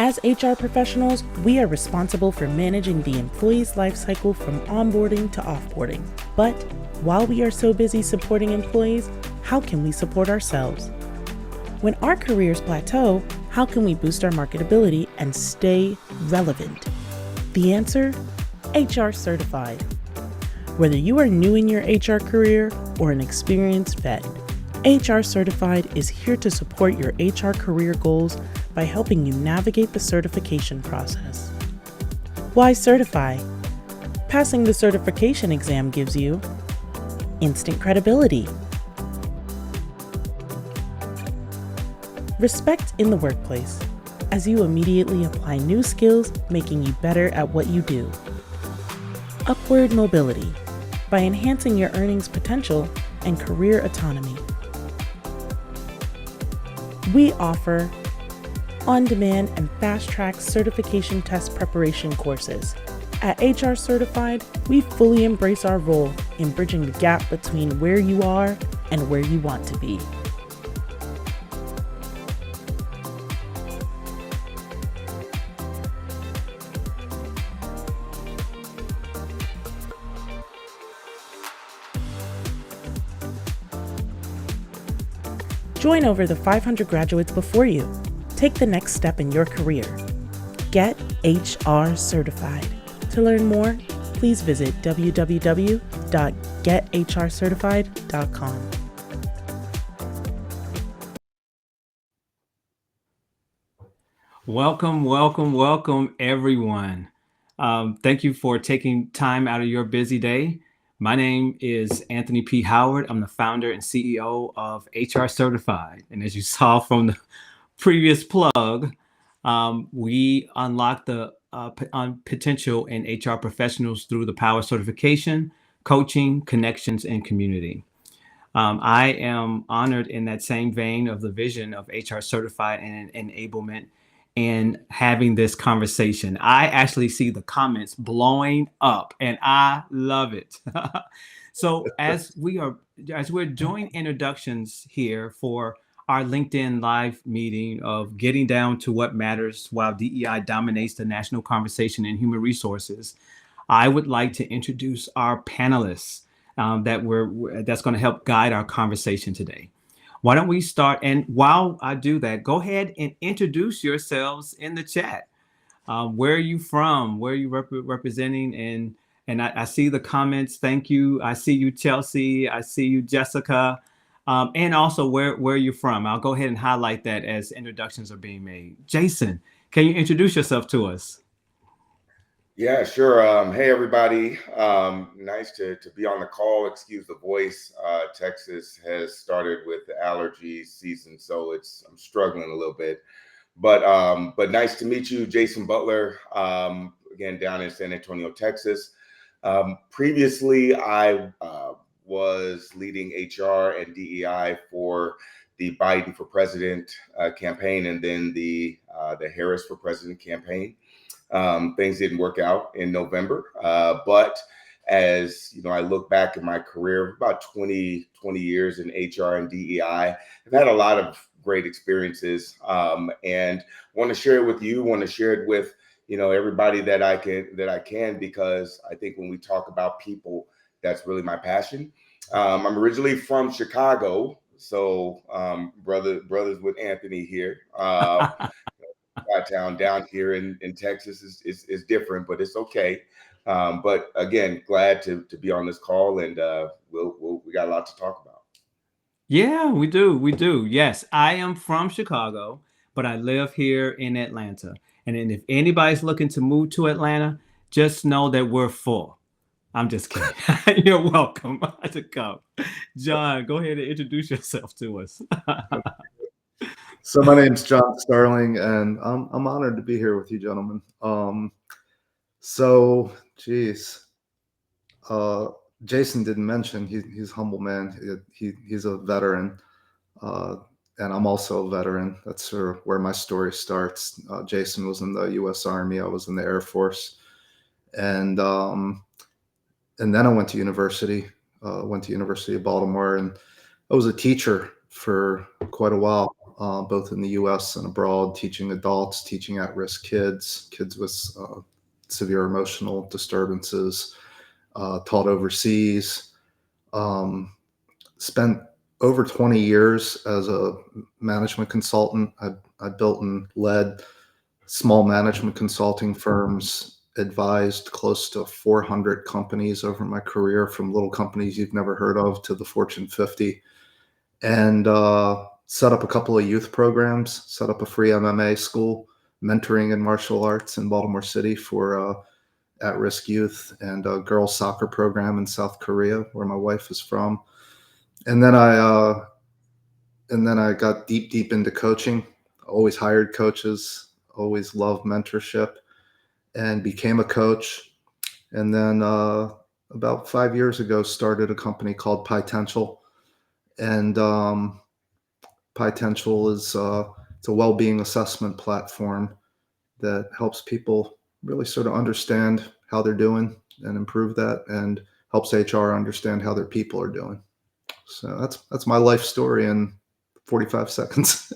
As HR professionals, we are responsible for managing the employee's life cycle from onboarding to offboarding. But while we are so busy supporting employees, how can we support ourselves? When our careers plateau, how can we boost our marketability and stay relevant? The answer? HR Certified. Whether you are new in your HR career or an experienced vet, HR Certified is here to support your HR career goals by helping you navigate the certification process. Why certify? Passing the certification exam gives you instant credibility, respect in the workplace, as you immediately apply new skills, making you better at what you do. Upward mobility, by enhancing your earnings potential and career autonomy. We offer on-demand and fast-track certification test preparation courses. At HR Certified, we fully embrace our role in bridging the gap between where you are and where you want to be. Join over the 500 graduates before you. Take the next step in your career. Get HR Certified. To learn more, please visit www.gethrcertified.com. Welcome, everyone. Thank you for taking time out of your busy day. My name is Anthony P. Howard. I'm the founder and CEO of HR Certified. And as you saw from the previous plug, we unlock the potential in HR professionals through the power of certification, coaching, connections, and community. I am honored in that same vein of the vision of HR Certified and enablement and having this conversation. I actually see the comments blowing up and I love it. So as we're doing introductions here for our LinkedIn live meeting of getting down to what matters while DEI dominates the national conversation in human resources, I would like to introduce our panelists that's going to help guide our conversation today. Why don't we start? And while I do that, go ahead and introduce yourselves in the chat. Where are you from? Where are you representing? And I see the comments. Thank you. I see you, Chelsea. I see you, Jessica. And also where are you from? I'll go ahead and highlight that as introductions are being made. Jason, can you introduce yourself to us? Yeah, sure. Hey, everybody. Nice to be on the call. Excuse the voice. Texas has started with the allergy season, so I'm struggling a little bit. But nice to meet you, Jason Butler. Again, down in San Antonio, Texas. Previously, I was leading HR and DEI for the Biden for President campaign, and then the Harris for President campaign. Things didn't work out in November, but as you know, I look back at my career, about 20 years in HR and DEI. I've had a lot of great experiences, and want to share it with you. Want to share it with everybody that I can, because I think when we talk about people, that's really my passion. I'm originally from Chicago, so brothers with Anthony here. Town down here in Texas is different, but it's okay. But again, glad to be on this call, and we got a lot to talk about. Yeah, we do. Yes, I am from Chicago, but I live here in Atlanta. And then if anybody's looking to move to Atlanta, just know that we're full. I'm just kidding. You're welcome to come. John, go ahead and introduce yourself to us. So my name's John Starling, and I'm honored to be here with you, gentlemen. Jason didn't mention he's a humble man. He's a veteran, and I'm also a veteran. That's sort of where my story starts. Jason was in the U.S. Army. I was in the Air Force, and then I went to university. Went to University of Baltimore, and I was a teacher for quite a while. both in the U.S. and abroad, teaching adults, teaching at-risk kids with severe emotional disturbances, taught overseas, spent over 20 years as a management consultant. I built and led small management consulting firms, advised close to 400 companies over my career, from little companies you've never heard of to the Fortune 50, and set up a couple of youth programs, set up a free MMA school, mentoring in martial arts in Baltimore City for at-risk youth, and a girls soccer program in South Korea, where my wife is from. And then I got deep into coaching. Always hired coaches, always loved mentorship, and became a coach. And then about 5 years ago, started a company called Potential. And Potential is it's a well-being assessment platform that helps people really sort of understand how they're doing and improve that, and helps HR understand how their people are doing. So that's my life story in 45 seconds.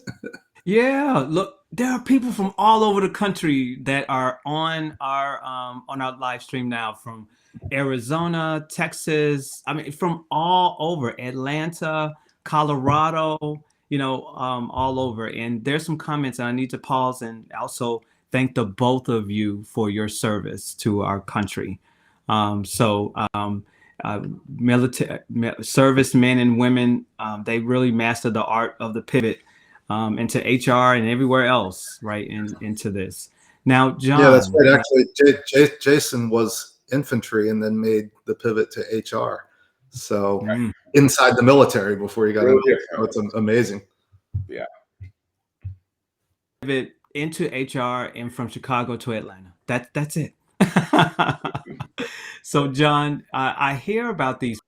Yeah, look, there are people from all over the country that are on our live stream now, from Arizona, Texas. I mean, from all over, Atlanta, Colorado, all over. And there's some comments, and I need to pause and also thank the both of you for your service to our country. Military servicemen and women, they really mastered the art of the pivot into HR and everywhere else, right? Into this. Now, John. Yeah, that's right. Actually, Jason was infantry and then made the pivot to HR. So inside the military before he got into it. So it's amazing. Yeah. Pivot into HR and from Chicago to Atlanta. That's it. So, John, I hear about these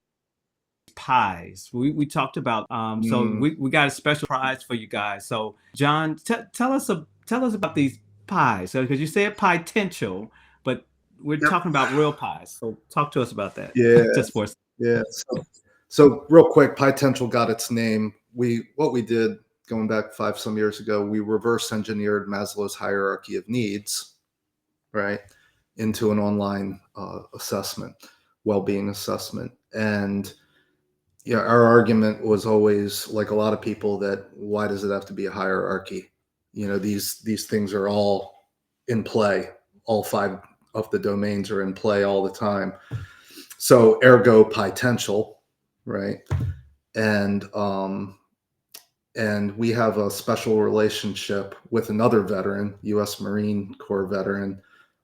pies. We talked about so we got a special prize for you guys. So, John, tell us about these pies. So, because you said potential, but we're talking about real pies. So, talk to us about that. Yeah, just for a second. Yeah. So real quick, Potential got its name. What we did going back 5 some years ago, we reverse engineered Maslow's hierarchy of needs, right, into an online assessment, well-being assessment. And yeah, our argument was always, like a lot of people, that why does it have to be a hierarchy? These things are all in play. All 5 of the domains are in play all the time. So ergo Potential, right? And we have a special relationship with another veteran, U.S. Marine Corps veteran,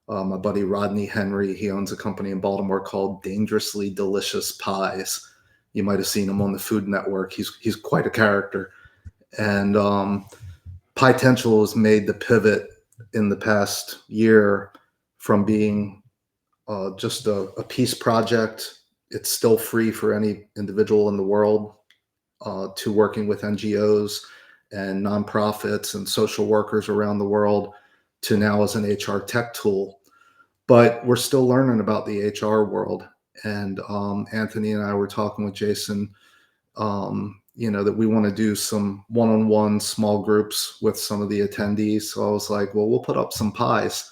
my buddy Rodney Henry. He owns a company in Baltimore called Dangerously Delicious Pies. You might have seen him on the Food Network. He's quite a character. And Potential has made the pivot in the past year from being just a peace project. It's still free for any individual in the world, to working with NGOs and nonprofits and social workers around the world, to now as an HR tech tool. But we're still learning about the HR world. And Anthony and I were talking with Jason, that we want to do some one-on-one small groups with some of the attendees. So I was like, well, we'll put up some pies.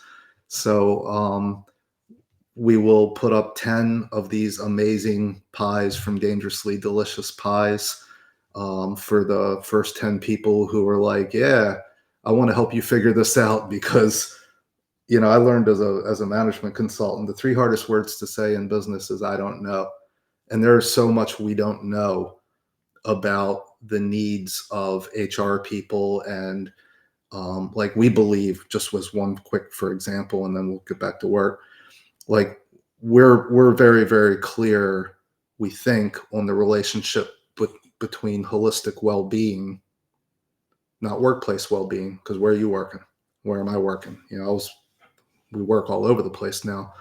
So we will put up 10 of these amazing pies from Dangerously Delicious Pies for the first 10 people who are like, yeah, I want to help you figure this out, because I learned as a management consultant, the 3 hardest words to say in business is I don't know. And there's so much we don't know about the needs of HR people. And like we believe, just was one quick, for example, and then we'll get back to work. Like we're very, very clear, we think, on the relationship between holistic well-being, not workplace well-being, because where are you working? Where am I working? We work all over the place now,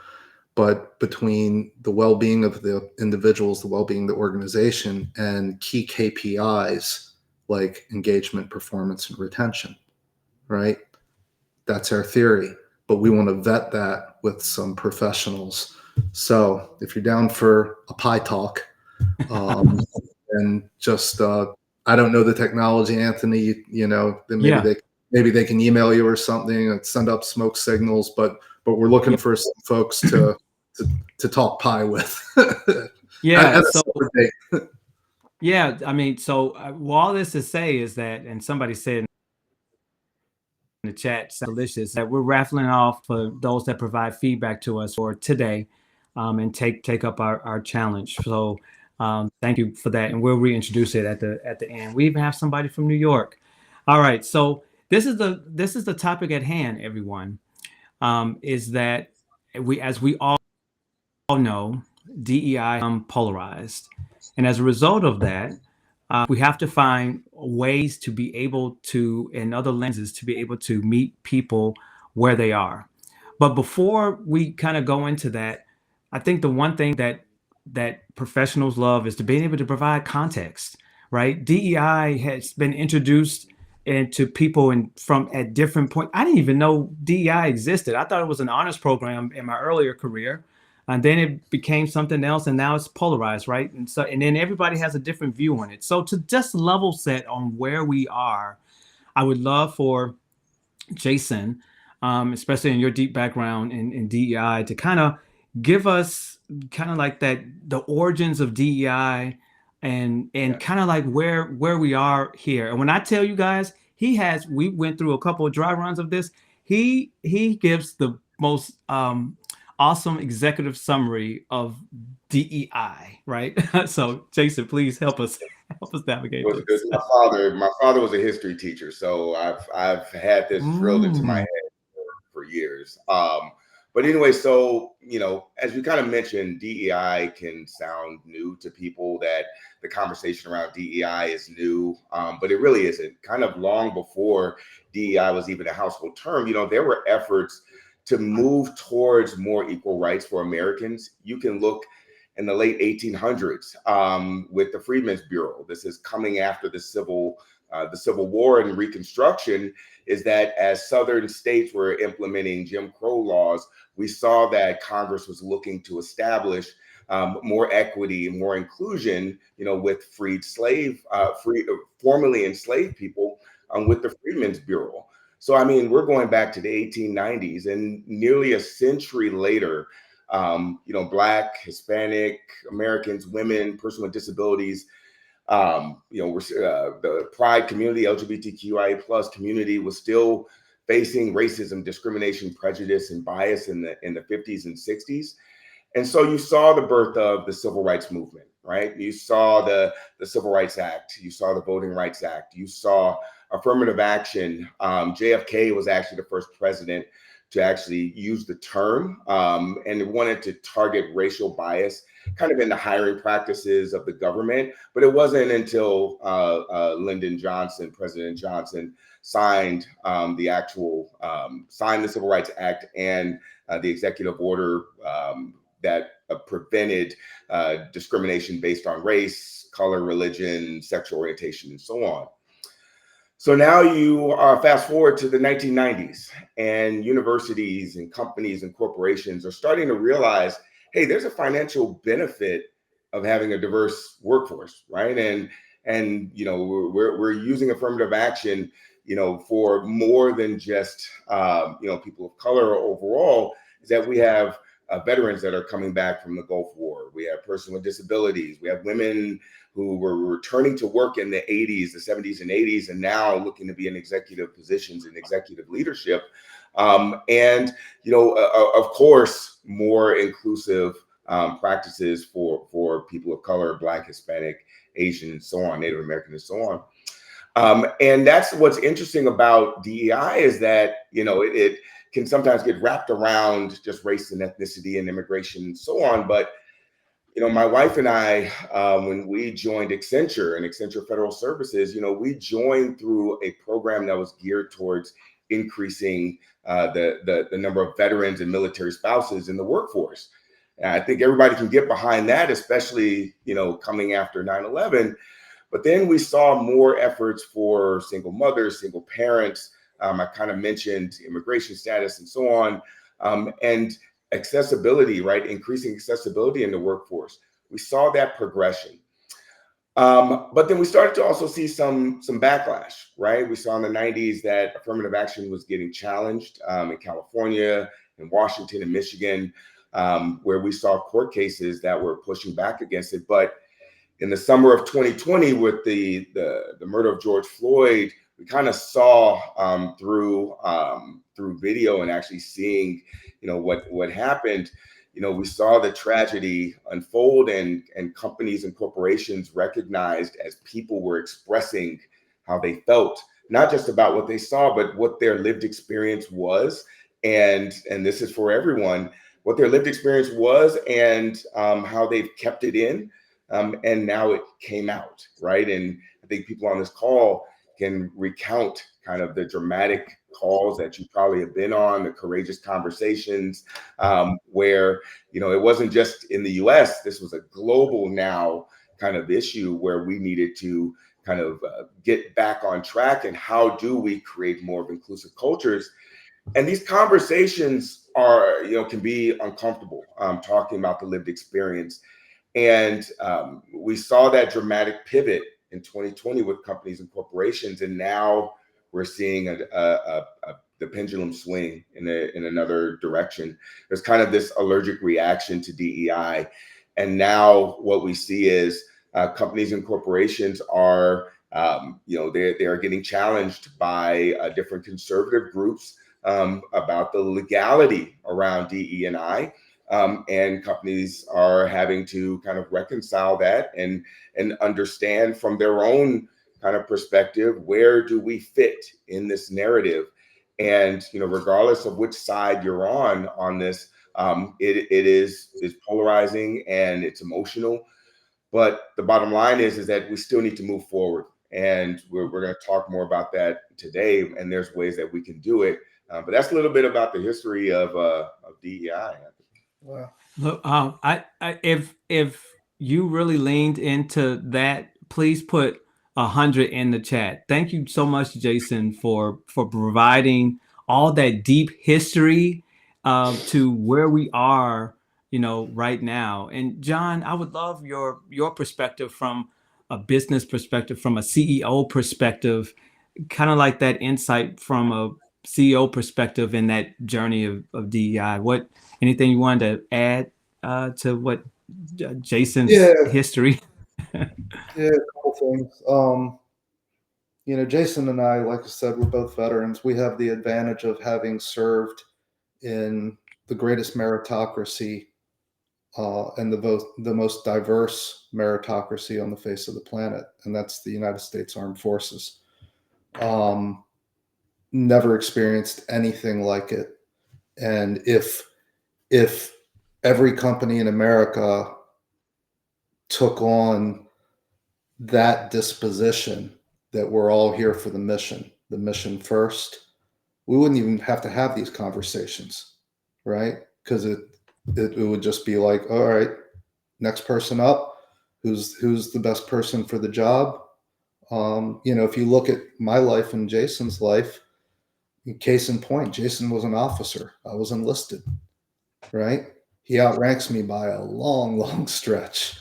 but between the well-being of the individuals, the well-being of the organization, and key KPIs like engagement, performance, and retention, right? That's our theory, but we want to vet that with some professionals. So if you're down for a pie talk, and just I don't know the technology, Anthony. Then maybe they can email you or something and send up smoke signals. But we're looking for some folks to talk pie with. Yeah. Yeah. I mean, so all this to say is that, and somebody said in the chat, delicious, that we're raffling off for those that provide feedback to us for today, and take up our challenge. So thank you for that, and we'll reintroduce it at the end. We even have somebody from New York. All right, so this is the topic at hand, everyone. Is that as we all know, DEI polarized, and as a result of that, we have to find ways to be able to, and other lenses to be able to meet people where they are. But before we kind of go into that, I think the one thing that professionals love is to being able to provide context, right? DEI has been introduced into people from at different points. I didn't even know DEI existed. I thought it was an honors program in my earlier career, and then it became something else, and now it's polarized, right? And then everybody has a different view on it. So to just level set on where we are, I would love for Jason, especially in your deep background in DEI, to kind of give us kind of like the origins of DEI, and kind of like where we are here. And when I tell you guys, we went through a couple of dry runs of this. He gives the most awesome executive summary of DEI, right? So Jason, please help us navigate this. My father was a history teacher, so I've had this drilled into my head for years. But anyway, so as we kind of mentioned, DEI can sound new to people, that the conversation around DEI is new, but it really isn't. Kind of long before DEI was even a household term, there were efforts to move towards more equal rights for Americans. You can look in the late 1800s with the Freedmen's Bureau. This is coming after the Civil War and Reconstruction. Is that as Southern states were implementing Jim Crow laws, we saw that Congress was looking to establish more equity, more inclusion, with formerly enslaved people with the Freedmen's Bureau. So, I mean, we're going back to the 1890s, and nearly a century later, Black, Hispanic Americans, women, persons with disabilities, the Pride community, LGBTQIA plus community was still facing racism, discrimination, prejudice, and bias in the 50s and 60s. And so you saw the birth of the Civil Rights Movement, right? You saw the Civil Rights Act. You saw the Voting Rights Act. You saw affirmative action. JFK was actually the first president to actually use the term, and wanted to target racial bias kind of in the hiring practices of the government. But it wasn't until President Johnson, signed signed the Civil Rights Act and the executive order that prevented discrimination based on race, color, religion, sexual orientation, and so on. So now you fast forward to the 1990s, and universities and companies and corporations are starting to realize, hey, there's a financial benefit of having a diverse workforce, right? And we're using affirmative action, for more than just people of color overall. Is that we have veterans that are coming back from the Gulf War. We have persons with disabilities. We have women who were returning to work in the 80s, the 70s and 80s, and now looking to be in executive positions and executive leadership. And of course, more inclusive practices for people of color, Black, Hispanic, Asian, and so on, Native American, and so on. And that's what's interesting about DEI, is that it can sometimes get wrapped around just race and ethnicity and immigration and so on. But my wife and I, when we joined Accenture and Accenture Federal Services, we joined through a program that was geared towards increasing the number of veterans and military spouses in the workforce. And I think everybody can get behind that, especially coming after 9/11. But then we saw more efforts for single mothers, single parents. I kind of mentioned immigration status and so on, and accessibility, right? Increasing accessibility in the workforce. We saw that progression. But then we started to also see some backlash, right? We saw in the 90s that affirmative action was getting challenged in California, in Washington, and Michigan, where we saw court cases that were pushing back against it. But in the summer of 2020, with the murder of George Floyd, we kind of saw through video and actually seeing, what happened. We saw the tragedy unfold, and companies and corporations recognized as people were expressing how they felt, not just about what they saw, but what their lived experience was. And this is for everyone, what their lived experience was, and how they've kept it in. And now it came out, right? And I think people on this call can recount kind of the dramatic calls that you probably have been on, the courageous conversations, where, it wasn't just in the US, this was a global now kind of issue where we needed to kind of get back on track. And how do we create more of inclusive cultures? And these conversations are, can be uncomfortable, talking about the lived experience. And we saw that dramatic pivot in 2020 with companies and corporations, and now we're seeing the pendulum swing in another direction. There's kind of this allergic reaction to DEI, and now what we see is companies and corporations are, they are getting challenged by different conservative groups about the legality around DE&I. And companies are having to kind of reconcile that and understand from their own kind of perspective, where do we fit in this narrative? And regardless of which side you're on this, it is polarizing and it's emotional. But the bottom line is that we still need to move forward, and we're going to talk more about that today. And there's ways that we can do it. But that's a little bit about the history of DEI. Wow. Look, if you really leaned into that, please put 100 in the chat. Thank you so much, Jason, for providing all that deep history to where we are, right now. And John, I would love your perspective from a business perspective, from a CEO perspective, kind of like that insight from a CEO perspective in that journey of DEI. Anything you wanted to add to what Jason's history? Yeah, a couple things. Jason and I, like I said, we're both veterans. We have the advantage of having served in the greatest meritocracy and the most diverse meritocracy on the face of the planet, and that's the United States Armed Forces. Never experienced anything like it. And if every company in America took on that disposition, that we're all here for the mission first, we wouldn't even have to have these conversations, right? Because it would just be like, all right, next person up, who's the best person for the job. If you look at my life and Jason's life, case in point, Jason was an officer. I was enlisted, right? He outranks me by a long, long stretch.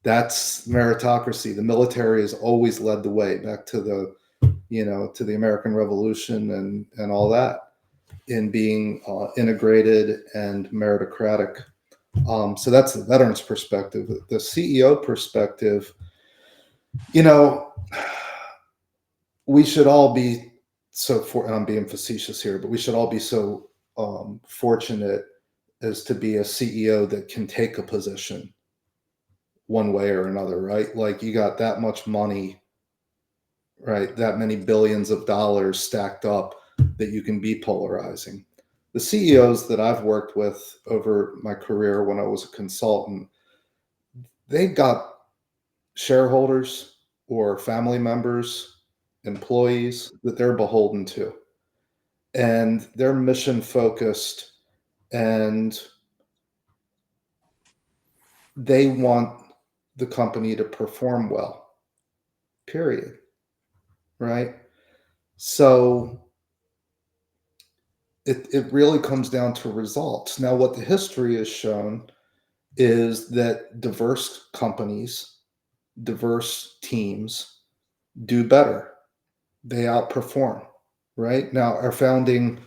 That's meritocracy. The military has always led the way back to the American Revolution and all that, in being integrated and meritocratic. So that's the veterans perspective. The CEO perspective, we should all be and I'm being facetious here, but we should all be so fortunate as to be a CEO that can take a position one way or another, right? Like, you got that much money, right? That many billions of dollars stacked up that you can be polarizing. The CEOs that I've worked with over my career when I was a consultant, they've got shareholders or family members, employees that they're beholden to. And they're mission focused, and they want the company to perform well, period. Right? So it really comes down to results. Now, what the history has shown is that diverse companies diverse teams do better. They outperform, right? Now, our founding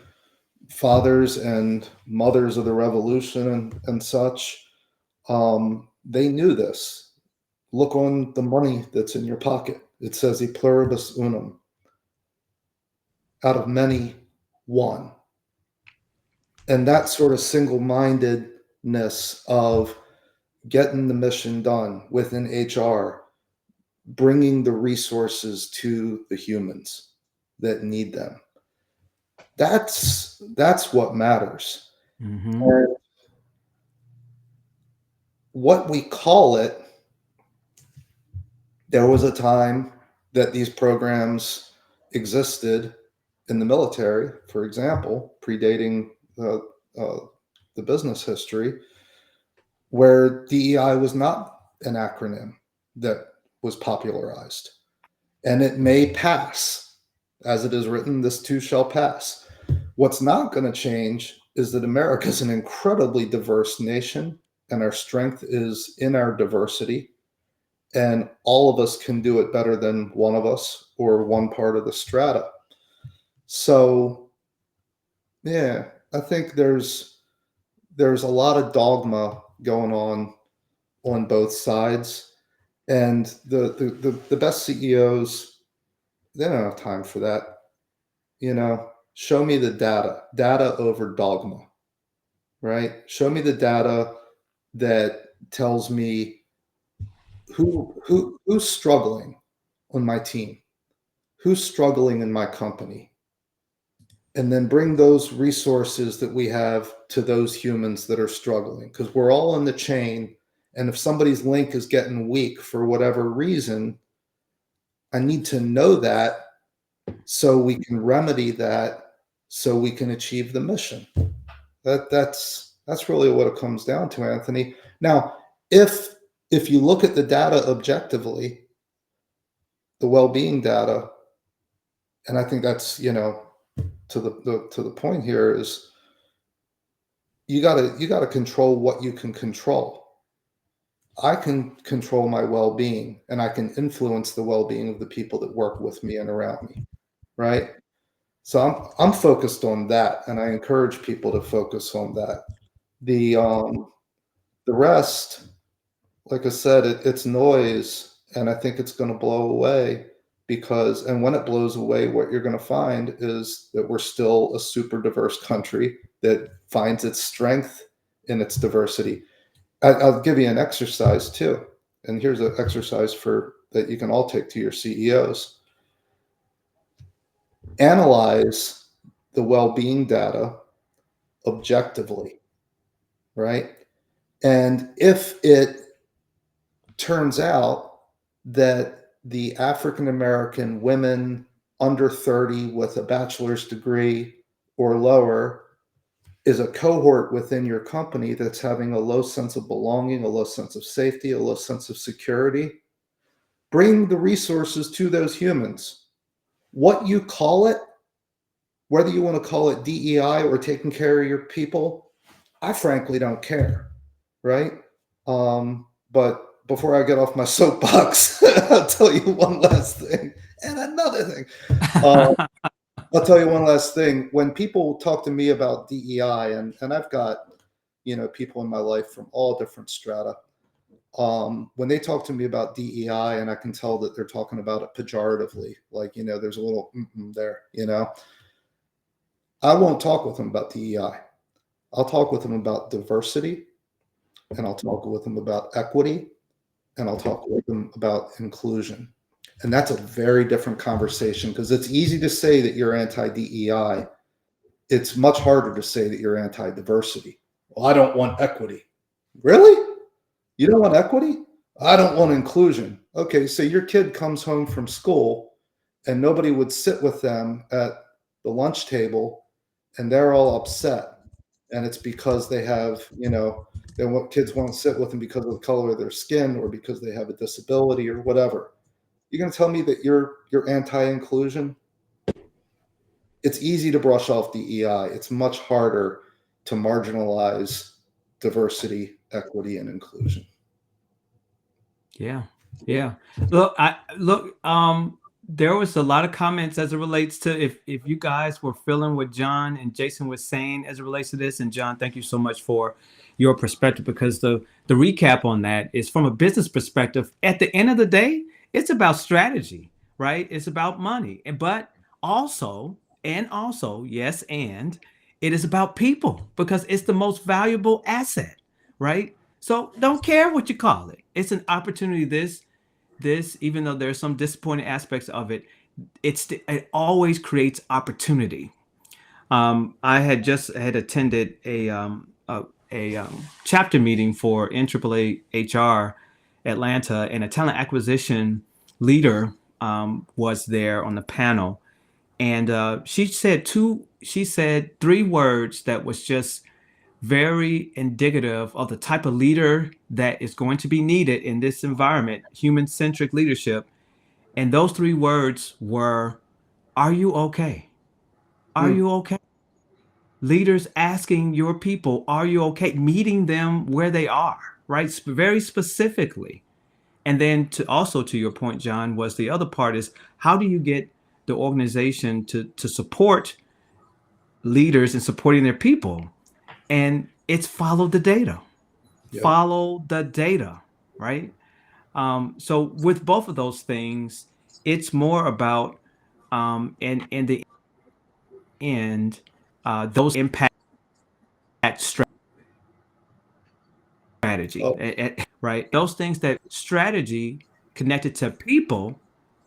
fathers and mothers of the revolution and such, they knew this. Look on the money that's in your pocket. It says e pluribus unum. Out of many, one. And that sort of single-mindedness of getting the mission done within HR, bringing the resources to the humans that need them. That's what matters. Mm-hmm. And what we call it, there was a time that these programs existed in the military, for example, predating the business history, where DEI was not an acronym that was popularized. And it may pass. As it is written, this too shall pass. What's not going to change is that America is an incredibly diverse nation, and our strength is in our diversity. And all of us can do it better than one of us or one part of the strata. So, yeah, I think there's a lot of dogma going on both sides, and the best CEOs, they don't have time for that. Show me the data over dogma, right? Show me the data that tells me who's struggling on my team, who's struggling in my company, and then bring those resources that we have to those humans that are struggling, because we're all in the chain. And if somebody's link is getting weak for whatever reason, I need to know that so we can remedy that, so we can achieve the mission. That's really what it comes down to, Anthony. Now, if you look at the data objectively, the well-being data, and I think that's to the point here is you gotta control what you can control. I can control my well-being, and I can influence the well-being of the people that work with me and around me, right? So I'm focused on that, and I encourage people to focus on that. The rest, like I said, it's noise, and I think it's going to blow away and when it blows away, what you're going to find is that we're still a super diverse country that finds its strength in its diversity. I'll give you an exercise too, and here's an exercise that you can all take to your CEOs. Analyze the well-being data objectively, right? And if it turns out that the African American women under 30 with a bachelor's degree or lower is a cohort within your company that's having a low sense of belonging, a low sense of safety, a low sense of security, bring the resources to those humans. What you call it, whether you want to call it DEI or taking care of your people, I frankly don't care, right? But before I get off my soapbox, I'll tell you one last thing and another thing. I'll tell you one last thing. When people talk to me about DEI, and I've got people in my life from all different strata, when they talk to me about DEI, and I can tell that they're talking about it pejoratively, like there's a little there, I won't talk with them about DEI. I'll talk with them about diversity, and I'll talk with them about equity, and I'll talk with them about inclusion. And that's a very different conversation, because it's easy to say that you're anti-DEI. It's much harder to say that you're anti-diversity. Well, I don't want equity. Really? You don't want equity? I don't want inclusion. Okay, so your kid comes home from school and nobody would sit with them at the lunch table, and they're all upset. And it's because they have, kids won't sit with them because of the color of their skin or because they have a disability or whatever. You're going to tell me that you're anti-inclusion? It's easy to brush off DEI. It's much harder to marginalize diversity, equity, and inclusion. Yeah. Yeah. Look, there was a lot of comments as it relates to if you guys were feeling what John and Jason was saying as it relates to this. And John, thank you so much for your perspective, because the recap on that is from a business perspective. At the end of the day, it's about strategy, right? It's about money. But also, yes, and it is about people, because it's the most valuable asset, right? So don't care what you call it. It's an opportunity. This, even though there's some disappointing aspects of it, it always creates opportunity. I had attended a chapter meeting for NAAA HR Atlanta, and a talent acquisition leader was there on the panel, and she said three words that was just very indicative of the type of leader that is going to be needed in this environment: human centric leadership. And those three words were, "Are you okay? Are Mm, you okay?" Leaders asking your people, "Are you okay?" Meeting them where they are, right? Very specifically. And then to your point, John, was the other part is, how do you get the organization to support leaders and supporting their people? And it's follow the data. yep. Follow the data, right? So with both of those things, it's more about and in the end, those impact strategy, Oh, right? Those things that strategy connected to people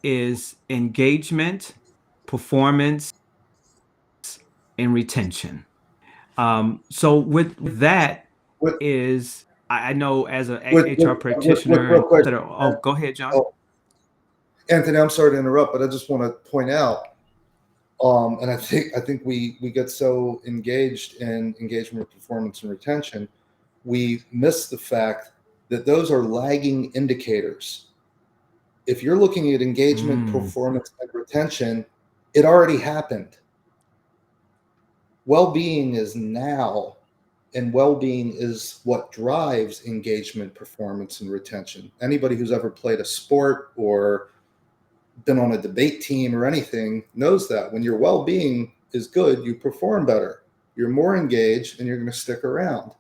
is engagement, performance, and retention. So with that with, is, I know as a HR with practitioner, real and quick, that are, oh, go ahead, John. oh, Anthony, I'm sorry to interrupt, but I just want to point out, and I think we get so engaged in engagement, performance, and retention, we miss the fact that those are lagging indicators. If you're looking at engagement, Mm, performance, and retention, it already happened. Well-being is now, and well-being is what drives engagement, performance, and retention. Anybody who's ever played a sport or been on a debate team or anything knows that when your well-being is good, you perform better, you're more engaged, and you're going to stick around.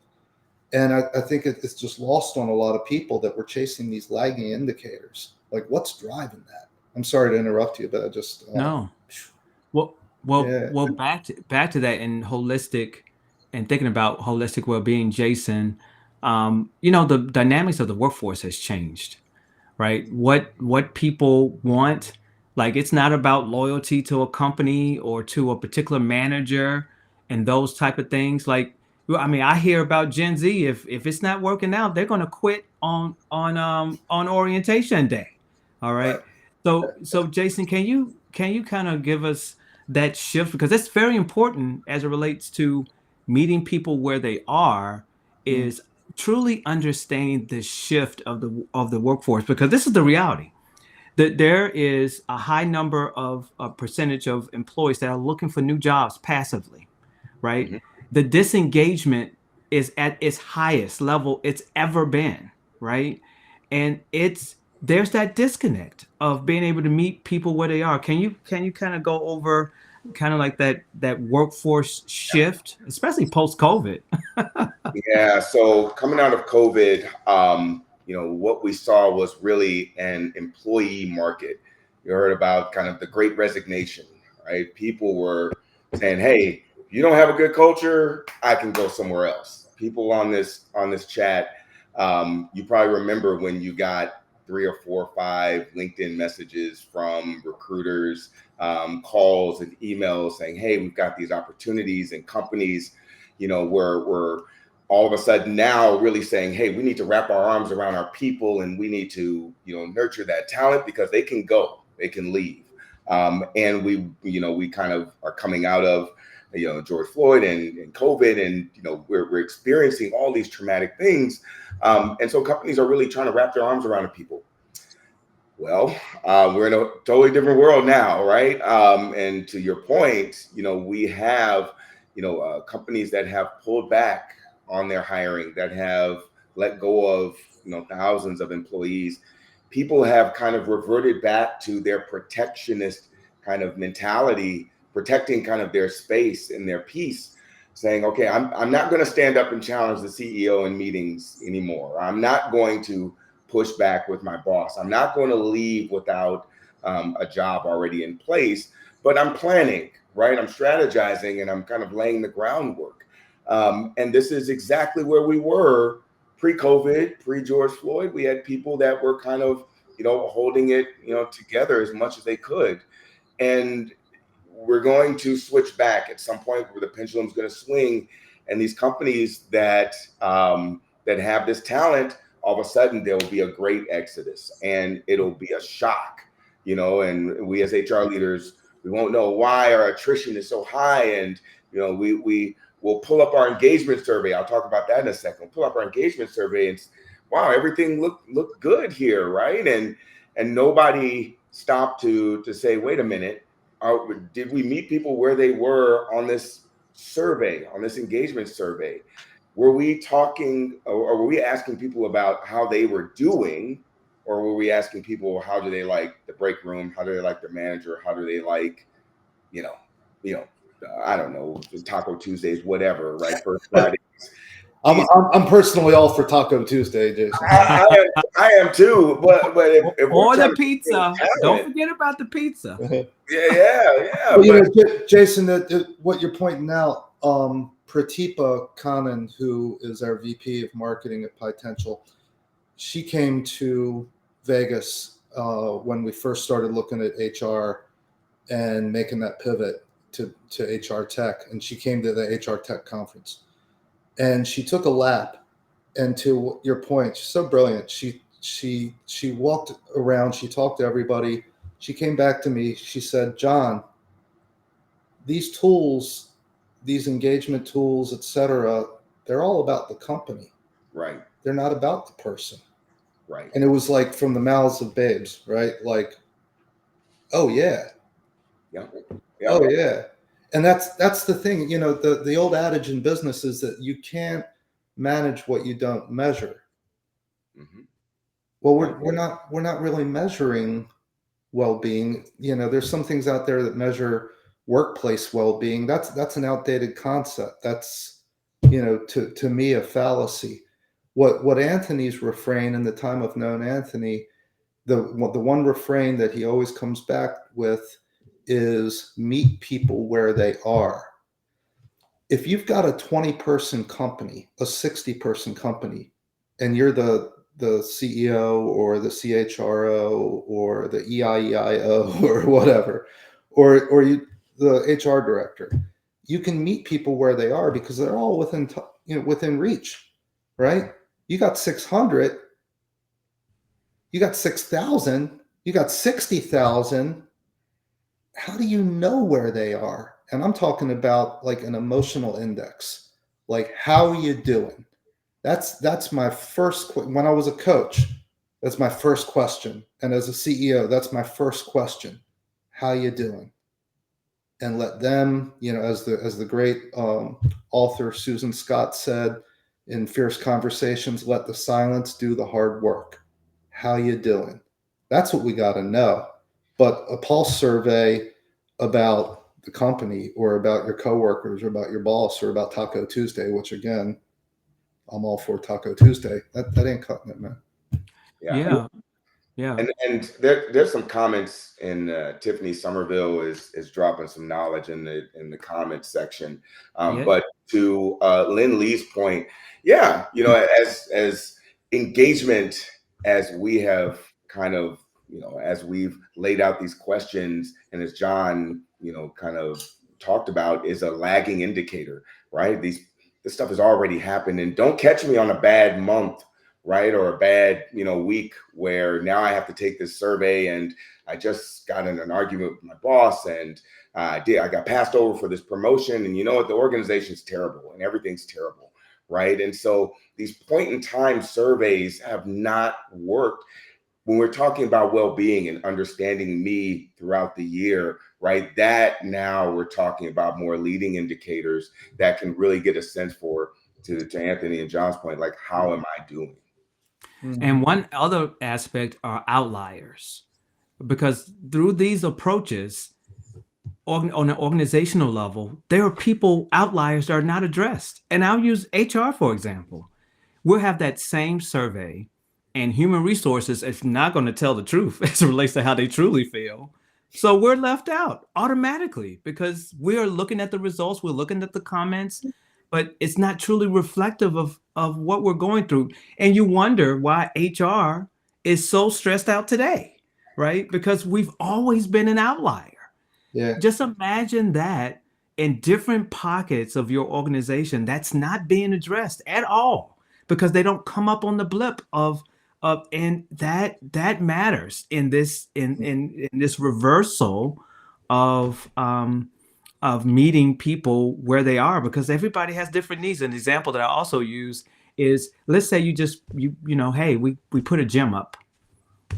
And I think it's just lost on a lot of people that we're chasing these lagging indicators. Like, what's driving that? I'm sorry to interrupt you, but I just no. Well, well, yeah. well. Back to that, and holistic, and thinking about holistic well-being, Jason. The dynamics of the workforce has changed, right? What people want, like, it's not about loyalty to a company or to a particular manager and those type of things. Like, well, I mean, I hear about Gen Z. If it's not working out, they're going to quit on orientation day. All right. So Jason, can you kind of give us that shift, because that's very important as it relates to meeting people where they are, Mm, is truly understanding the shift of the workforce, because this is the reality that there is a high number of a percentage of employees that are looking for new jobs passively, right? Mhm. The disengagement is at its highest level it's ever been, right? And it's there's that disconnect of being able to meet people where they are. Can you kind of go over kind of like that workforce shift, especially post COVID? Yeah, so coming out of COVID, what we saw was really an employee market. You heard about kind of the great resignation, right? People were saying, "Hey, if you don't have a good culture, I can go somewhere else." People on this chat, you probably remember when you got 3 or 4 or 5 LinkedIn messages from recruiters, calls and emails saying, "Hey, we've got these opportunities," and companies, were all of a sudden now really saying, "Hey, we need to wrap our arms around our people, and we need to, nurture that talent because they can go, they can leave." And we kind of are coming out of, George Floyd and COVID, and we're experiencing all these traumatic things, and so companies are really trying to wrap their arms around the people. Well, we're in a totally different world now, right? And to your point, we have, companies that have pulled back on their hiring, that have let go of, thousands of employees. people have kind of reverted back to their protectionist kind of mentality, protecting kind of their space and their peace, saying, okay, I'm not going to stand up and challenge the CEO in meetings anymore. I'm not going to push back with my boss. I'm not going to leave without a job already in place, but I'm planning, right? I'm strategizing and I'm kind of laying the groundwork. And this is exactly where we were pre-COVID, pre-George Floyd. We had people that were kind of, holding it, together as much as they could. And we're going to switch back at some point where the pendulum's going to swing, and these companies that that have this talent, all of a sudden there will be a great exodus, and it'll be a shock, and we as HR leaders, we won't know why our attrition is so high, and we will pull up our engagement survey. I'll talk about that in a second. We'll pull up our engagement survey and wow, everything looked good here, right? And nobody stopped to say, wait a minute, did we meet people where they were on this survey, on this engagement survey? Were we talking, or were we asking people about how they were doing, or were we asking people how do they like the break room, how do they like their manager, how do they like, I don't know, Taco Tuesdays, whatever, right? First Friday. I'm personally all for Taco Tuesday, Jason. I am too, but if or the pizza, don't forget about the pizza. yeah. But Jason, what you're pointing out, Pratipa Kannan, who is our VP of marketing at Potential, she came to Vegas when we first started looking at HR and making that pivot to HR tech, and she came to the HR tech conference. And she took a lap, and to your point, she's so brilliant. She walked around, she talked to everybody. She came back to me. She said, John, these tools, these engagement tools, etc., they're all about the company. Right. They're not about the person. Right. And it was like from the mouths of babes, right? Like, oh yeah. Yeah. Oh yeah. And that's the thing, the old adage in business is that you can't manage what you don't measure. Mm-hmm. Well, we're not really measuring well-being. There's some things out there that measure workplace well-being. That's an outdated concept. That's, to me, a fallacy. What Anthony's refrain in the time I've known Anthony, the one refrain that he always comes back with is meet people where they are. If you've got a 20-person company, a 60-person company, and you're the CEO or the CHRO or the EIEIO or whatever, or you, the HR director, you can meet people where they are because they're all within reach, right? You got 600, you got 6,000, you got 60,000. How do you know where they are? And I'm talking about like an emotional index. Like, how are you doing? That's my first, when I was a coach, that's my first question. And as a CEO, that's my first question. How you doing? And let them, as the great author Susan Scott said in Fierce Conversations, let the silence do the hard work. How you doing? That's what we got to know. But a pulse survey about the company or about your coworkers or about your boss or about Taco Tuesday, which again, I'm all for Taco Tuesday. That ain't cutting it, man. Yeah. And there's some comments, and Tiffany Somerville is dropping some knowledge in the comments section. But to Lynn Lee's point, as engagement, as we have kind of, as we've laid out these questions, and as John, kind of talked about, is a lagging indicator, right? This stuff has already happened, and don't catch me on a bad month, right? Or a bad, week where now I have to take this survey and I just got in an argument with my boss and I got passed over for this promotion, and the organization's terrible and everything's terrible, right? And so these point in time surveys have not worked. When we're talking about well-being and understanding me throughout the year, right, that now we're talking about more leading indicators that can really get a sense for, to Anthony and John's point, like, how am I doing? And Mhm. one other aspect are outliers, because through these approaches, on an organizational level, there are people, outliers that are not addressed. And I'll use HR, for example. We'll have that same survey, and human resources is not going to tell the truth as it relates to how they truly feel. So we're left out automatically because we are looking at the results, we're looking at the comments, but it's not truly reflective of what we're going through. And you wonder why HR is so stressed out today, right? Because we've always been an outlier. Yeah. Just imagine that in different pockets of your organization, that's not being addressed at all because they don't come up on the blip of and that matters in this in this reversal of of meeting people where they are, because everybody has different needs. An example that I also use is, let's say you know, hey, we put a gym up,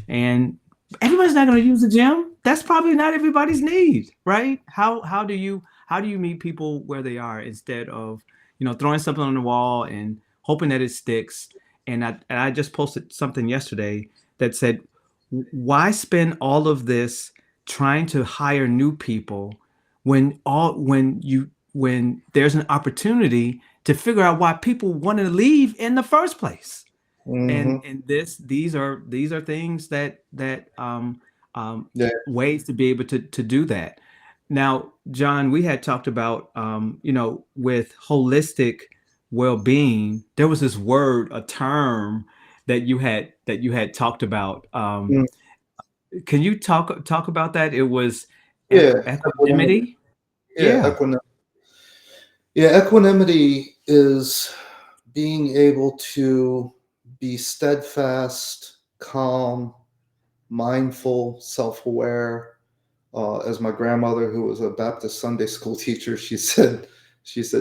and everybody's not going to use the gym. That's probably not everybody's need, right? How do you meet people where they are instead of, you know, throwing something on the wall and hoping that it sticks? And I just posted something yesterday that said, why spend all of this trying to hire new people when there's an opportunity to figure out why people want to leave in the first place? and Hmm. and this these are things that Yeah. ways to be able to do that. Now, John, we had talked about, you know, with holistic well-being, there was this word, a term that you had talked about. Mm. Can you talk about that? It was Yeah. Equanimity. equanimity. Yeah. Yeah. Yeah. Equanimity is being able to be steadfast, calm, mindful, self-aware. As my grandmother, who was a Baptist Sunday school teacher, she said,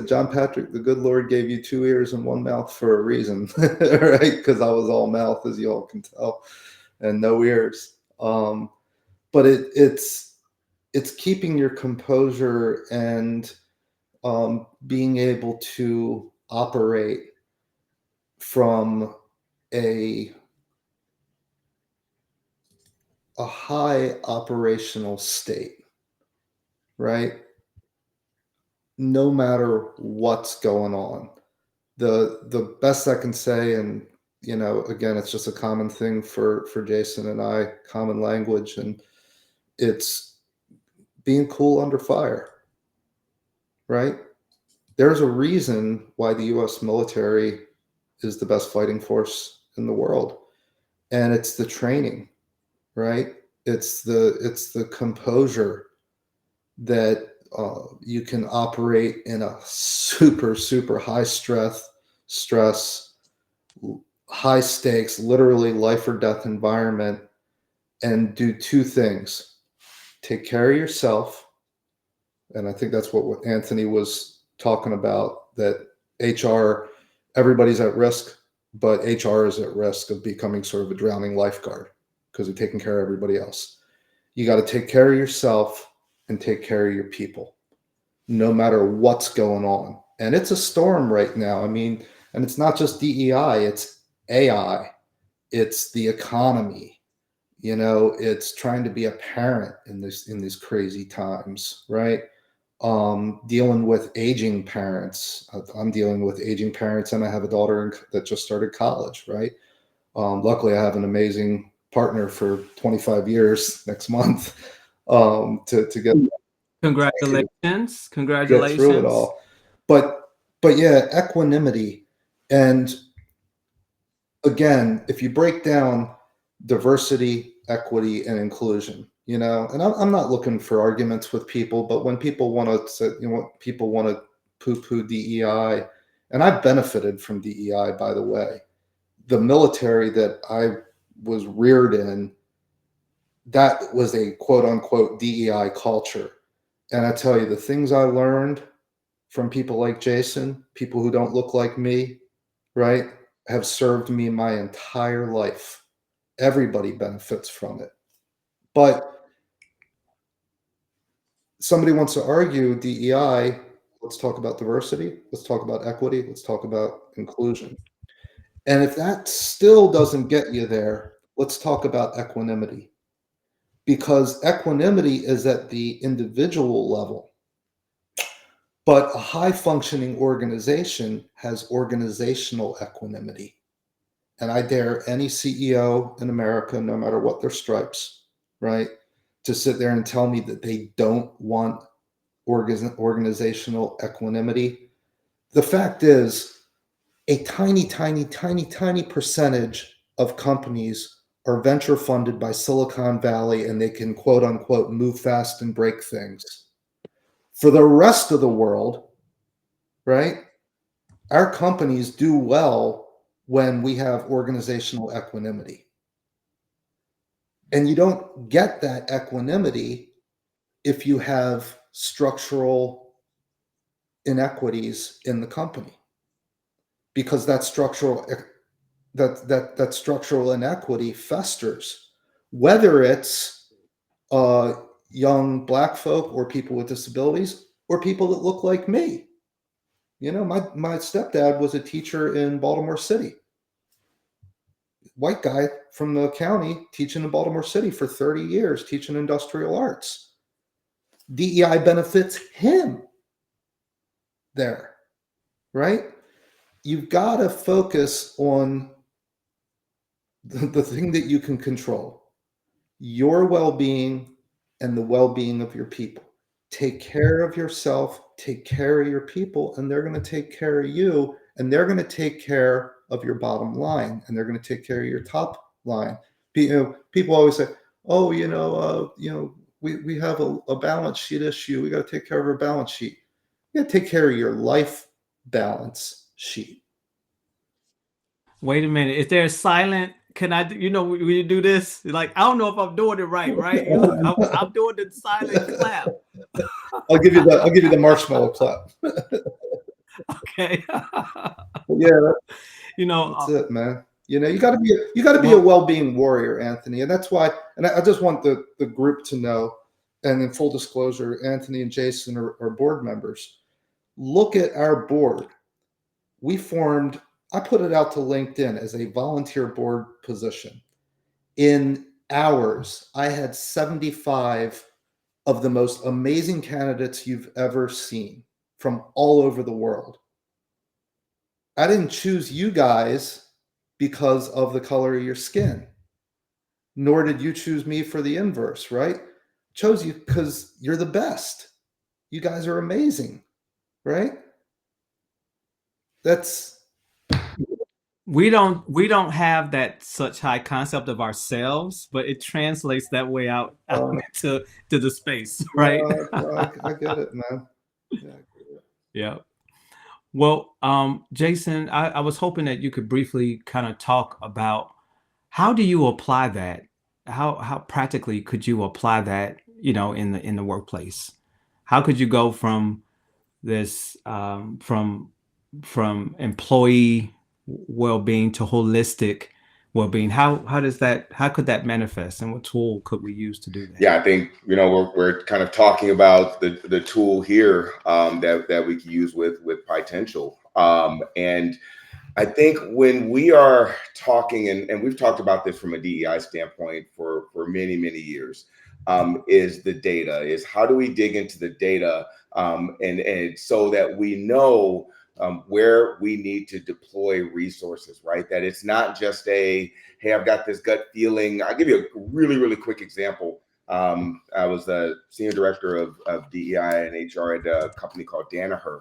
John Patrick, the good Lord gave you two ears and one mouth for a reason, right? Because I was all mouth, as you all can tell, and no ears. But it's keeping your composure and being able to operate from a a high operational state, right? No matter what's going on. The best I can say, and again, it's just a common thing for Jason and I, common language, and it's being cool under fire, right? There's a reason why the US military is the best fighting force in the world. And it's the training, right? It's the composure that you can operate in a super high stress, high stakes, literally life or death environment, and do two things: take care of yourself, and I think that's what Anthony was talking about. That HR, everybody's at risk, but HR is at risk of becoming sort of a drowning lifeguard because they're taking care of everybody else. You got to take care of yourself and take care of your people, no matter what's going on. And it's a storm right now. I mean, and it's not just DEI, it's AI, it's the economy. It's trying to be a parent in these crazy times, right? Dealing with aging parents. I'm dealing with aging parents, and I have a daughter that just started college, right? Luckily, I have an amazing partner for 25 years next month, to get Congratulations. get through it Congratulations. all. But yeah, equanimity. And again, if you break down diversity, equity, and inclusion, and I'm not looking for arguments with people, but when people want to say, people want to poo-poo DEI, and I've benefited from DEI, by the way. The military that I was reared in, that was a quote unquote DEI culture. And I tell you, the things I learned from people like Jason, people who don't look like me, right, have served me my entire life. Everybody benefits from it. But somebody wants to argue DEI, let's talk about diversity, let's talk about equity, let's talk about inclusion. And if that still doesn't get you there, let's talk about equanimity. Because equanimity is at the individual level, but a high functioning organization has organizational equanimity. And I dare any CEO in America, no matter what their stripes, right, to sit there and tell me that they don't want organizational equanimity. The fact is, a tiny, tiny, tiny, tiny percentage of companies are venture funded by Silicon Valley and they can quote unquote move fast and break things. For the rest of the world, right, our companies do well when we have organizational equanimity. And you don't get that equanimity if you have structural inequities in the company, because that structural inequity festers, whether it's young Black folk or people with disabilities or people that look like me. You know, my stepdad was a teacher in Baltimore City. White guy from the county teaching in Baltimore City for 30 years, teaching industrial arts. DEI benefits him there, right? You've got to focus on the thing that you can control, your well-being and the well-being of your people. Take care of yourself, take care of your people, and they're going to take care of you, and they're going to take care of your bottom line, and they're going to take care of your top line. People always say, "Oh, we have a balance sheet issue. We got to take care of our balance sheet." You got to take care of your life balance sheet. Wait a minute. Is there a silent? Can I? When you do this, like I don't know if I'm doing it right. Right? I'm doing the silent clap. I'll give you the marshmallow clap. Okay. Yeah, you know. that's it, man. You know, you got to be a well-being warrior, Anthony, and that's why. And I just want the group to know. And in full disclosure, Anthony and Jason are board members. Look at our board. We formed. I put it out to LinkedIn as a volunteer board position. In hours, I had 75 of the most amazing candidates you've ever seen from all over the world. I didn't choose you guys because of the color of your skin, nor did you choose me for the inverse, right? Chose you because you're the best. You guys are amazing, right? That's we don't have that such high concept of ourselves, but it translates that way out to the space, right? I get it, man. Yeah. Yeah. Well, Jason, I was hoping that you could briefly kind of talk about how do you apply that? How practically could you apply that, in the workplace? How could you go from this from employee well-being to holistic well-being? How could that manifest, and what tool could we use to do that? Yeah, I think we're kind of talking about the tool here that we can use with potential, and I think when we are talking, and we've talked about this from a DEI standpoint for many years, is the data, is how do we dig into the data, and so that we know where we need to deploy resources, right? That it's not just hey, I've got this gut feeling. I'll give you a really quick example. I was the senior director of DEI and HR at a company called Danaher,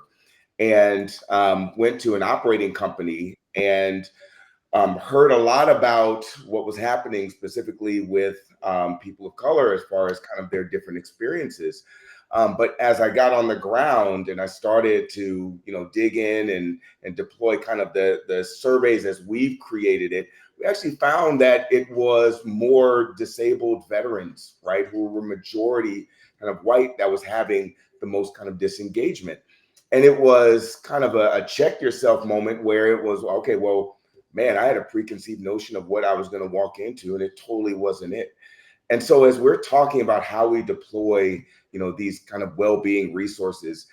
and went to an operating company and heard a lot about what was happening specifically with people of color as far as kind of their different experiences. But as I got on the ground and I started to, dig in and deploy kind of the surveys as we've created it, we actually found that it was more disabled veterans, right, who were majority kind of white, that was having the most kind of disengagement. And it was kind of a check yourself moment where it was, okay, well, man, I had a preconceived notion of what I was going to walk into, and it totally wasn't it. And so as we're talking about how we deploy, these kind of well-being resources,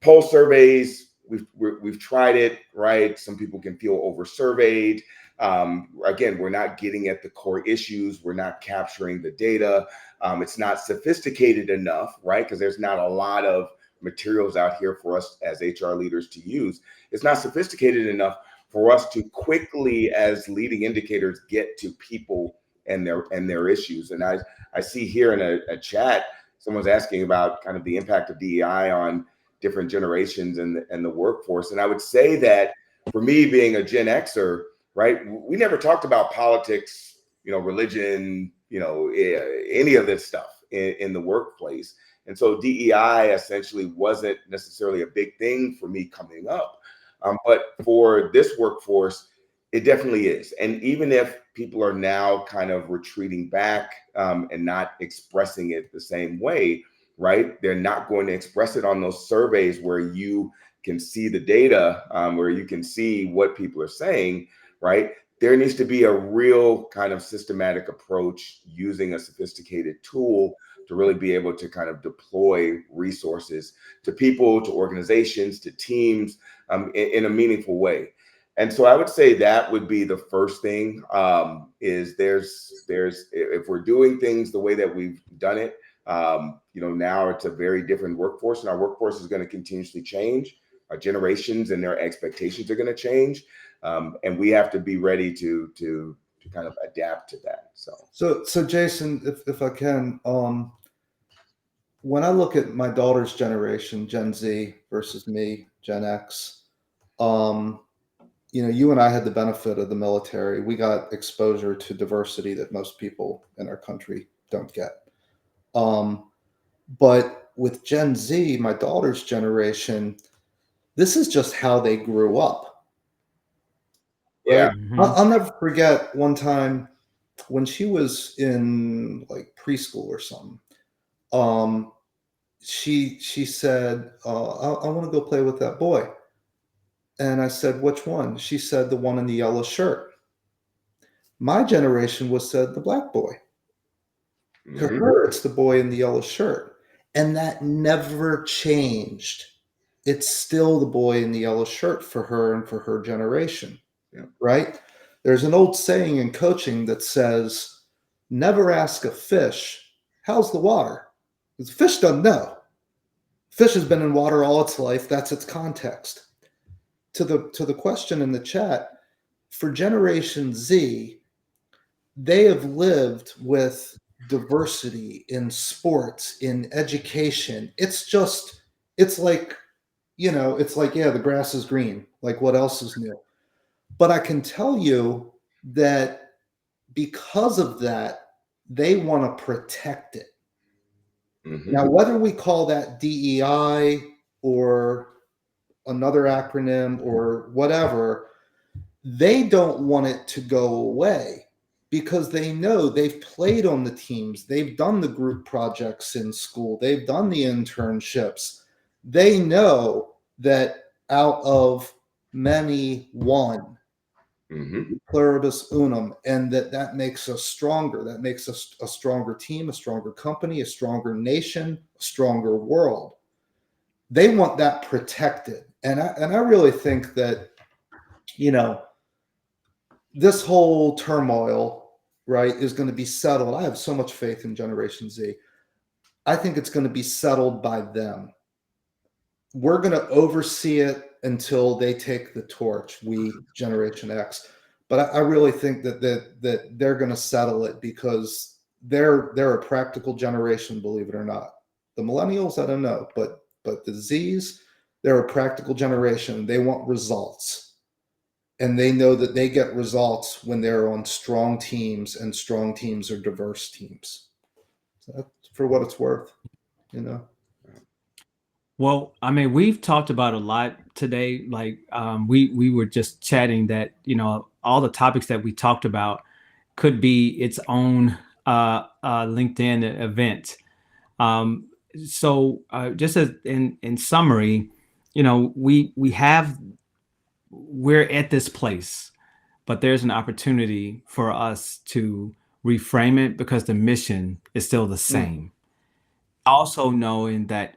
poll surveys, we've tried it, right? Some people can feel over-surveyed. Again, we're not getting at the core issues. We're not capturing the data. It's not sophisticated enough, right? Because there's not a lot of materials out here for us as HR leaders to use. It's not sophisticated enough for us to quickly, as leading indicators, get to people and their issues. And I see here in a chat, someone's asking about kind of the impact of DEI on different generations and the workforce. And I would say that for me, being a Gen Xer, right, we never talked about politics, religion, any of this stuff in the workplace. And so DEI essentially wasn't necessarily a big thing for me coming up. But for this workforce, it definitely is. And even if people are now kind of retreating back and not expressing it the same way, right? They're not going to express it on those surveys where you can see the data, where you can see what people are saying, right? There needs to be a real kind of systematic approach using a sophisticated tool to really be able to kind of deploy resources to people, to organizations, to teams in a meaningful way. And so I would say that would be the first thing, is there's if we're doing things the way that we've done it, now it's a very different workforce, and our workforce is going to continuously change. Our generations and their expectations are going to change. And we have to be ready to kind of adapt to that. So Jason, if I can, when I look at my daughter's generation, Gen Z versus me, Gen X, you and I had the benefit of the military. We got exposure to diversity that most people in our country don't get. But with Gen Z, my daughter's generation, this is just how they grew up. Yeah. Right? Mhm. I'll never forget one time when she was in like preschool or something. She said, I want to go play with that boy. And I said, which one? She said, the one in the yellow shirt. My generation was said the black boy. To her, it's the boy in the yellow shirt. And that never changed. It's still the boy in the yellow shirt for her and for her generation. Yeah. Right? There's an old saying in coaching that says, never ask a fish, how's the water? Because the fish doesn't know. Fish has been in water all its life. That's its context. To the question in the chat, for Generation Z, they have lived with diversity in sports, in education. It's like, yeah, the grass is green. Like, what else is new? But I can tell you that because of that, they want to protect it. Mm-hmm. Now, whether we call that DEI or another acronym or whatever, they don't want it to go away because they know they've played on the teams, they've done the group projects in school, they've done the internships. They know that out of many, one, pluribus unum, and that makes us stronger. That makes us a stronger team, a stronger company, a stronger nation, a stronger world. They want that protected. And I really think that, this whole turmoil, right, is going to be settled. I have so much faith in Generation Z. I think it's going to be settled by them. We're going to oversee it until they take the torch, we, Generation X. But I really think that they're going to settle it because they're a practical generation, believe it or not. The millennials, I don't know, but the Zs, they're a practical generation. They want results. And they know that they get results when they're on strong teams, and strong teams are diverse teams. So that's for what it's worth, Well, I mean, we've talked about a lot today. Like, we were just chatting that all the topics that we talked about could be its own LinkedIn event. So just as in summary, we're at this place, but there's an opportunity for us to reframe it because the mission is still the same. Also knowing that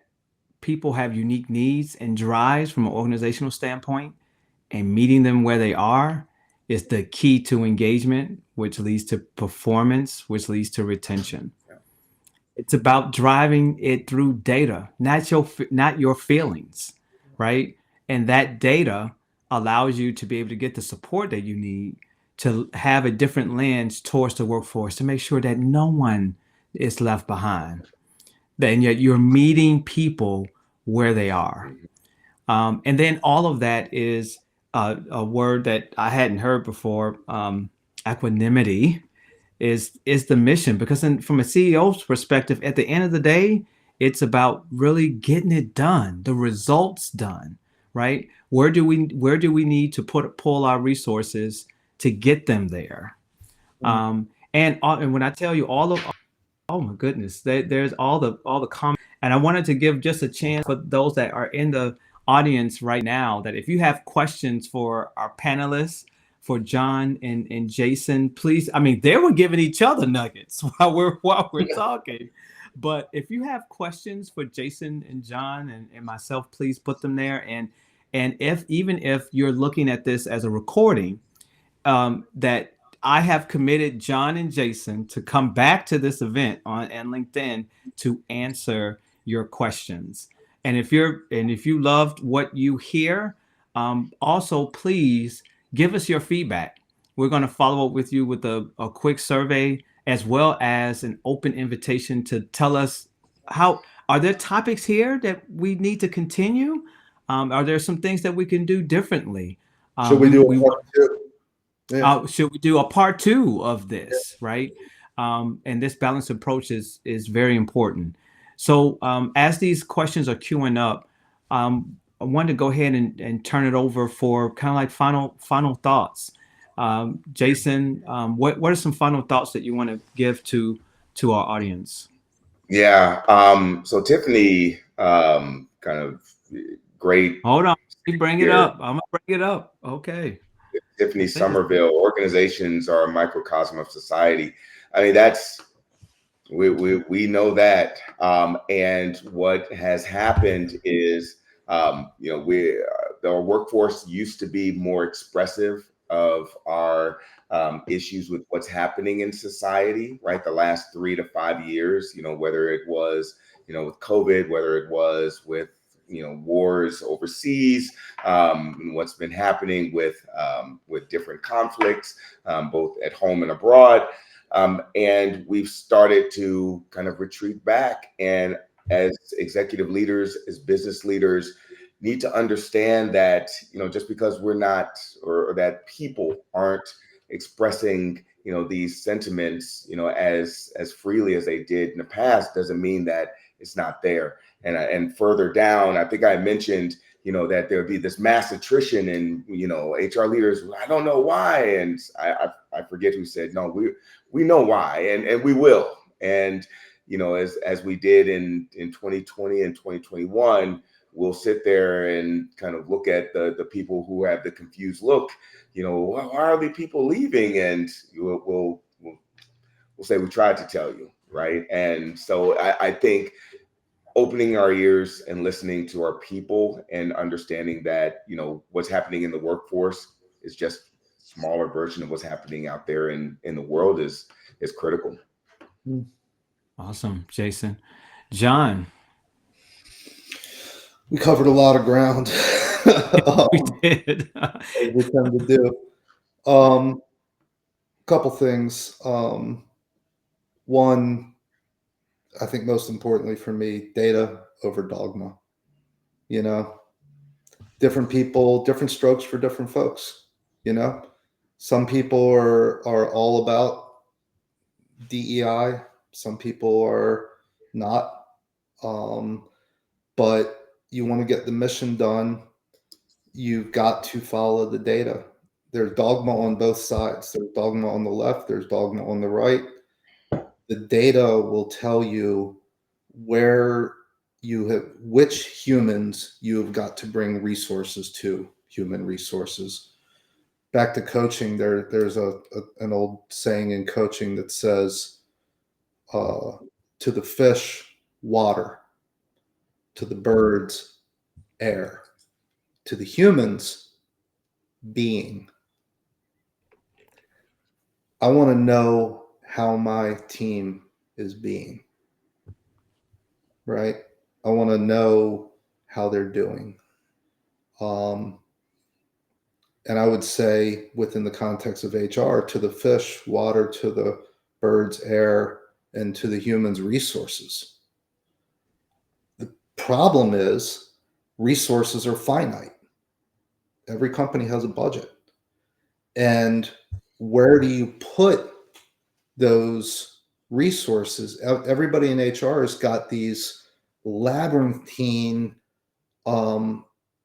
people have unique needs and drives from an organizational standpoint, and meeting them where they are is the key to engagement, which leads to performance, which leads to retention. It's about driving it through data, not your feelings, right? And that data allows you to be able to get the support that you need to have a different lens towards the workforce to make sure that no one is left behind. And yet you're meeting people where they are. And then all of that is a word that I hadn't heard before, equanimity is the mission, because from a CEO's perspective, at the end of the day, it's about really getting it done, the results done, right? Where do we need to pull our resources to get them there? And when I tell you all of, oh my goodness, there's all the comments, and I wanted to give just a chance for those that are in the audience right now, that if you have questions for our panelists, for John and Jason, please. I mean, they were giving each other nuggets while we're talking. But if you have questions for Jason and John and myself, please put them there. And even if you're looking at this as a recording, that I have committed John and Jason to come back to this event on LinkedIn to answer your questions. And if you loved what you hear, also please give us your feedback. We're going to follow up with you with a quick survey, as well as an open invitation to tell us, how are there topics here that we need to continue? Are there some things that we can do differently? Should we do a part two? Yeah. Should we do a part two of this, right? And this balanced approach is very important. So as these questions are queuing up, I wanted to go ahead and turn it over for kind of like final thoughts. Jason, what are some final thoughts that you want to give to our audience? Yeah. So Tiffany, kind of great. Hold on, bring it up. I'm gonna bring it up. Okay. Tiffany Somerville, organizations are a microcosm of society. I mean, we know that. And what has happened is, our workforce used to be more expressive of our issues with what's happening in society, right? The last 3 to 5 years, whether it was, with COVID, whether it was with, wars overseas, what's been happening with different conflicts, both at home and abroad. And we've started to kind of retreat back. And as executive leaders, as business leaders, need to understand that, just because we're not, or that people aren't expressing, these sentiments, as freely as they did in the past, doesn't mean that it's not there. And further down, I think I mentioned, that there'd be this mass attrition in, HR leaders. I don't know why. And I forget who said, no, we know why, and we will. And, as we did in 2020 and 2021, we'll sit there and kind of look at the people who have the confused look, why are the people leaving? And we'll say, we tried to tell you, right? And so I think opening our ears and listening to our people and understanding that, what's happening in the workforce is just a smaller version of what's happening out there in the world is critical. Awesome, Jason. John. We covered a lot of ground. We did. We tend to do. Couple things. One, I think most importantly for me, data over dogma. Different people, different strokes for different folks. Some people are all about DEI. Some people are not. But you want to get the mission done, you've got to follow the data. There's dogma on both sides. There's dogma on the left. There's dogma on the right. The data will tell you which humans you have got to bring resources to, human resources. Back to coaching, there's an old saying in coaching that says, to the fish, water. to the birds, air, to the humans, being. I want to know how my team is being, right? I want to know how they're doing. And I would say, within the context of HR, to the fish, water, to the birds, air, and to the humans, resources. The problem is resources are finite. Every company has a budget. And where do you put those resources? Everybody in HR has got these labyrinthine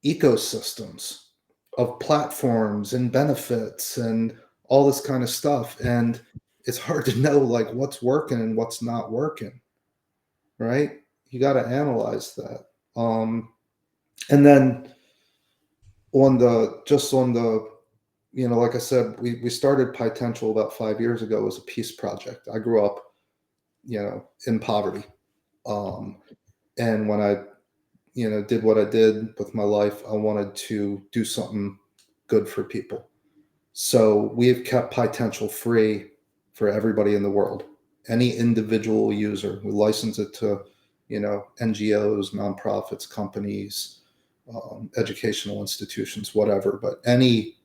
ecosystems of platforms and benefits and all this kind of stuff. And it's hard to know like what's working and what's not working, right? You got to analyze that. And then on the, like I said, we started Potential about 5 years ago as a peace project. I grew up, in poverty. And when I, did what I did with my life, I wanted to do something good for people. So we have kept Potential free for everybody in the world. Any individual user, we license it to, NGOs, nonprofits, companies, educational institutions, whatever. But any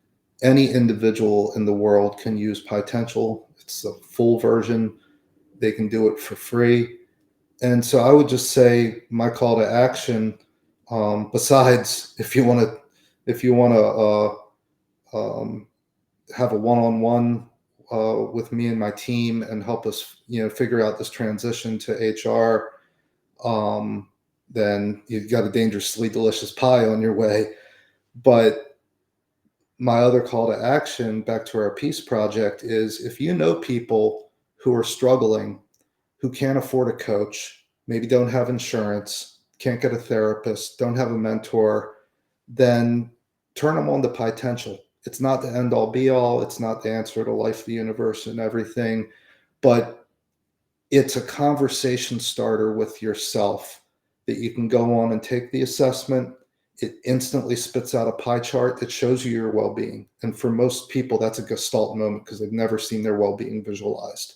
individual in the world can use Potential. It's a full version. They can do it for free. And so I would just say my call to action, besides if you want to have a one-on-one with me and my team and help us, figure out this transition to HR, then you've got a dangerously delicious pie on your way. But my other call to action, back to our peace project, is if you know people who are struggling, who can't afford a coach, maybe don't have insurance, can't get a therapist, don't have a mentor, then turn them on to Potential. It's not the end all be all. It's not the answer to life, the universe, and everything, but it's a conversation starter with yourself that you can go on and take the assessment. It instantly spits out a pie chart that shows you your well-being. And for most people, that's a gestalt moment because they've never seen their well-being visualized.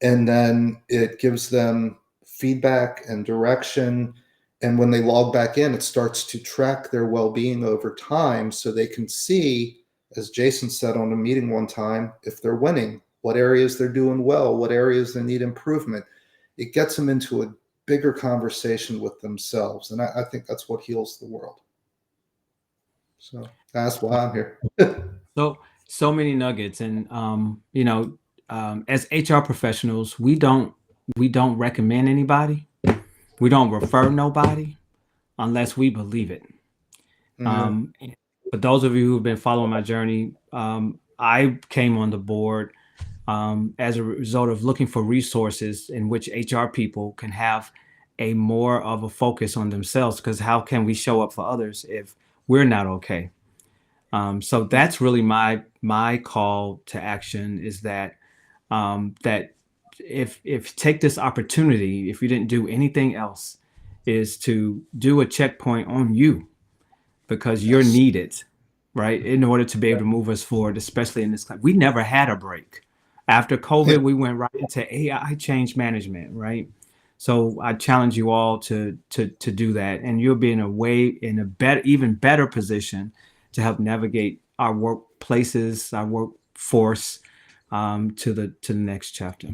And then it gives them feedback and direction. And when they log back in, it starts to track their well-being over time so they can see, as Jason said on a meeting one time, if they're winning, what areas they're doing well, what areas they need improvement. It gets them into a bigger conversation with themselves. And I think that's what heals the world. So that's why I'm here. So many nuggets. And, as HR professionals, we don't recommend anybody. We don't refer nobody unless we believe it. Mm-hmm. For those of you who've been following my journey, I came on the board as a result of looking for resources in which HR people can have a more of a focus on themselves. Because how can we show up for others if we're not okay? So that's really my call to action, is that that if take this opportunity, if you didn't do anything else, is to do a checkpoint on you, because you're Yes. needed, right, in order to be able to move us forward, especially in this country. We never had a break. After COVID, we went right into AI change management, right? So I challenge you all to do that, and you'll be in a better, even better position to help navigate our workplaces, our workforce, to the next chapter.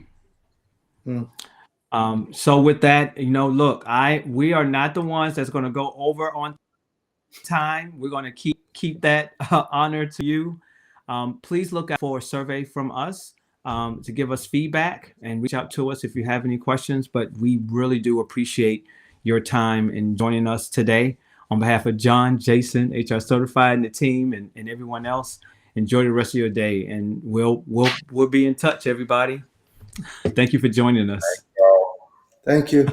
Mm. So with that, look, we are not the ones that's going to go over on time. We're going to keep that honor to you. Please look out for a survey from us to give us feedback, and reach out to us if you have any questions. But we really do appreciate your time in joining us today. On behalf of John, Jason, HR Certified, and the team, and everyone else, enjoy the rest of your day, and we'll be in touch, everybody. Thank you for joining us. Thank you.